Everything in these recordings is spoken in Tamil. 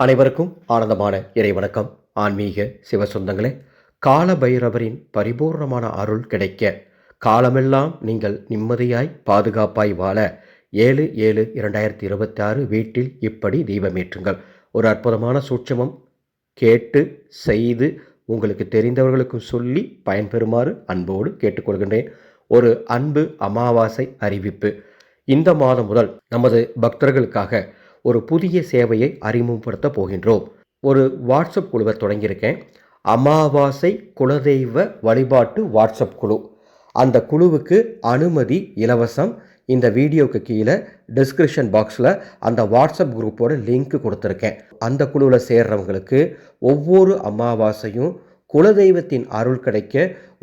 அனைவருக்கும் ஆனந்தமான இறைவணக்கம். ஆன்மீக சிவசொந்தங்களே, கால பைரவரின் பரிபூர்ணமான அருள் கிடைக்க, காலமெல்லாம் நீங்கள் நிம்மதியாய் பாதுகாப்பாய் வாழ 7/7/2026 வீட்டில் இப்படி தீபமேற்றுங்கள். ஒரு அற்புதமான சூட்சமம் கேட்டு செய்து உங்களுக்கு தெரிந்தவர்களுக்கும் சொல்லி பயன்பெறுமாறு அன்போடு கேட்டுக்கொள்கின்றேன். ஒரு அன்பு அமாவாசை அறிவிப்பு. இந்த மாதம் முதல் நமது பக்தர்களுக்காக ஒரு புதிய சேவையை அறிமுகப்படுத்த போகின்றோம். ஒரு வாட்ஸ்அப் குழுவை தொடங்கியிருக்கேன். அமாவாசை குலதெய்வ வழிபாட்டு வாட்ஸ்அப் குழு. அந்த குழுவுக்கு அனுமதி இலவசம். இந்த வீடியோக்கு கீழே டிஸ்கிரிப்ஷன் பாக்ஸில் அந்த வாட்ஸ்அப் குரூப்போட லிங்க் கொடுத்துருக்கேன். அந்த குழுவில் சேர்றவங்களுக்கு ஒவ்வொரு அமாவாசையும் குலதெய்வத்தின் அருள் கிடைக்க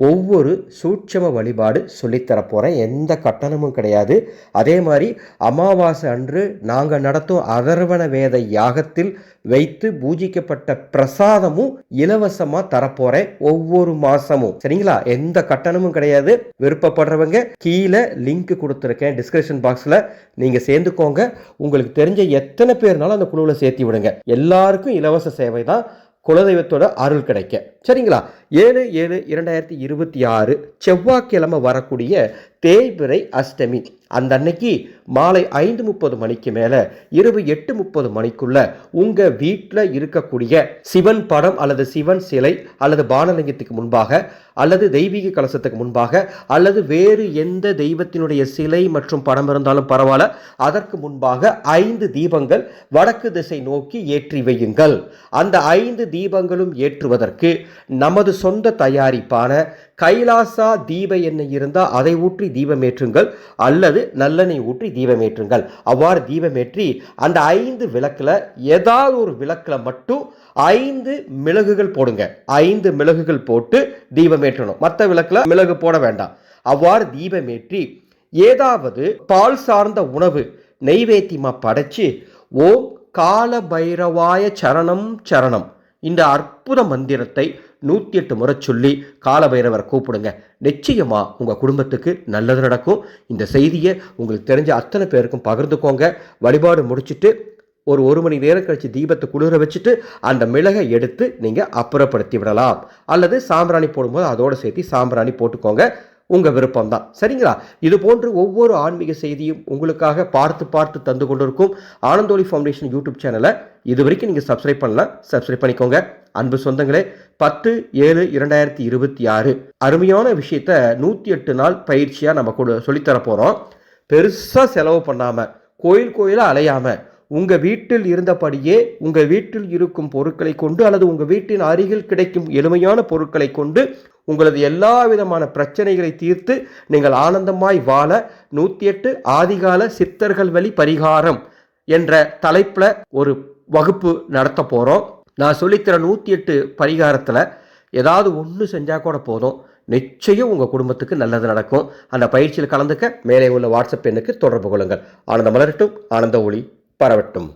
ஒவ்வொரு சூட்சம வழிபாடு சொல்லித்தரப்போகிறேன். எந்த கட்டணமும் கிடையாது. அதே மாதிரி அமாவாசை அன்று நாங்கள் நடத்தும் அதர்வண வேத யாகத்தில் வைத்து பூஜிக்கப்பட்ட பிரசாதமும் இலவசமாக தரப்போகிறேன் ஒவ்வொரு மாதமும். சரிங்களா? எந்த கட்டணமும் கிடையாது. விருப்பப்படுறவங்க கீழே லிங்க் கொடுத்துருக்கேன் டிஸ்கிரிப்ஷன் பாக்ஸில், நீங்கள் சேர்ந்துக்கோங்க. உங்களுக்கு தெரிஞ்ச எத்தனை பேர்னாலும் அந்த குழுவில் சேர்த்து விடுங்க. எல்லாருக்கும் இலவச சேவை தான். குலதெய்வத்தோட அருள் கிடைக்க. சரிங்களா? 7/7/2026 செவ்வாய்க்கிழமை வரக்கூடிய தேய்பிறை அஷ்டமி. அந்த அன்னைக்கு மாலை 5:30 மணிக்கு மேலே இரவு 8:30 மணிக்குள்ள உங்கள் வீட்டில் இருக்கக்கூடிய சிவன் படம் அல்லது சிவன் சிலை அல்லது பானலிங்கத்துக்கு முன்பாக அல்லது தெய்வீக கலசத்துக்கு முன்பாக அல்லது வேறு எந்த தெய்வத்தினுடைய சிலை மற்றும் படம் இருந்தாலும் பரவாயில்ல, அதற்கு முன்பாக 5 தீபங்கள் வடக்கு திசை நோக்கி ஏற்றி வையுங்கள். அந்த 5 தீபங்களும் ஏற்றுவதற்கு நமது சொந்த தயாரிப்பான கைலாசா தீப எண்ணெய் இருந்தால் அதை ஊற்றி தீபமேற்றுங்கள் அல்லது நல்லெண்ணெய் ஊற்றி தீபமேற்றுங்கள். அவ்வாறு தீபமேற்றி அந்த 5 விளக்கில் ஏதாவது ஒரு விளக்கில் மட்டும் 5 மிளகுகள் போடுங்க. 5 மிளகுகள் போட்டு தீபமேற்றணும். மற்ற விளக்கில் மிளகு போட வேண்டாம். அவ்வாறு தீபமேற்றி ஏதாவது பால் சார்ந்த உணவு நெய்வேத்தியமாக படைச்சு ஓம் கால பைரவாய சரணம் சரணம் இந்த அற்புத மந்திரத்தை 108 முறை சொல்லி காலபைரவரை கூப்பிடுங்க. நிச்சயமா உங்க குடும்பத்துக்கு நல்லது நடக்கும். இந்த செய்தியை உங்களுக்கு தெரிஞ்ச அத்தனை பேருக்கும் பகிர்ந்துக்கோங்க. வழிபாடு முடிச்சுட்டு ஒரு மணி நேரம் கழிச்சு தீபத்தை குளிர வச்சுட்டு அந்த மிளகை எடுத்து நீங்க அப்புறப்படுத்தி விடலாம். அல்லது சாம்பிராணி போடும்போது அதோட சேர்த்து சாம்பிராணி போட்டுக்கோங்க. உங்க விருப்பம் தான். சரிங்களா? இது போன்று ஒவ்வொரு ஆன்மீக செய்தியும் உங்களுக்காக பார்த்து தந்து கொண்டிருக்கும் ஆனந்தோலி ஃபவுண்டேஷன் யூடியூப் சேனலை இது வரைக்கும் நீங்கள் சப்ஸ்கிரைப் பண்ணலாம், சப்ஸ்கிரைப் பண்ணிக்கோங்க. அன்பு சொந்தங்களே, 10/7/2026 அருமையான விஷயத்த 108 நாள் பயிற்சியாக நம்ம கூட சொல்லித்தர போகிறோம். பெருசாக செலவு பண்ணாமல், கோயிலாக அலையாமல், உங்கள் வீட்டில் இருந்தபடியே உங்கள் வீட்டில் இருக்கும் பொருட்களை கொண்டு அல்லது உங்கள் வீட்டின் அருகில் கிடைக்கும் எளிமையான பொருட்களை கொண்டு உங்களது எல்லா விதமான பிரச்சனைகளை தீர்த்து நீங்கள் ஆனந்தமாய் வாழ 108 ஆதிகால சித்தர்கள் வழி பரிகாரம் என்ற தலைப்பில் ஒரு வகுப்பு நடத்த போகிறோம். நான் சொல்லித்தர 108 பரிகாரத்தில் ஏதாவது ஒன்று செஞ்சால் கூட போதும். நிச்சயம் உங்கள் குடும்பத்துக்கு நல்லது நடக்கும். அந்த பயிற்சியில் கலந்துக்க மேலே உள்ள வாட்ஸ்அப் எண்ணுக்கு தொடர்பு கொள்ளுங்கள். ஆனந்த மலரட்டும், ஆனந்த ஒளி பரவட்டும்.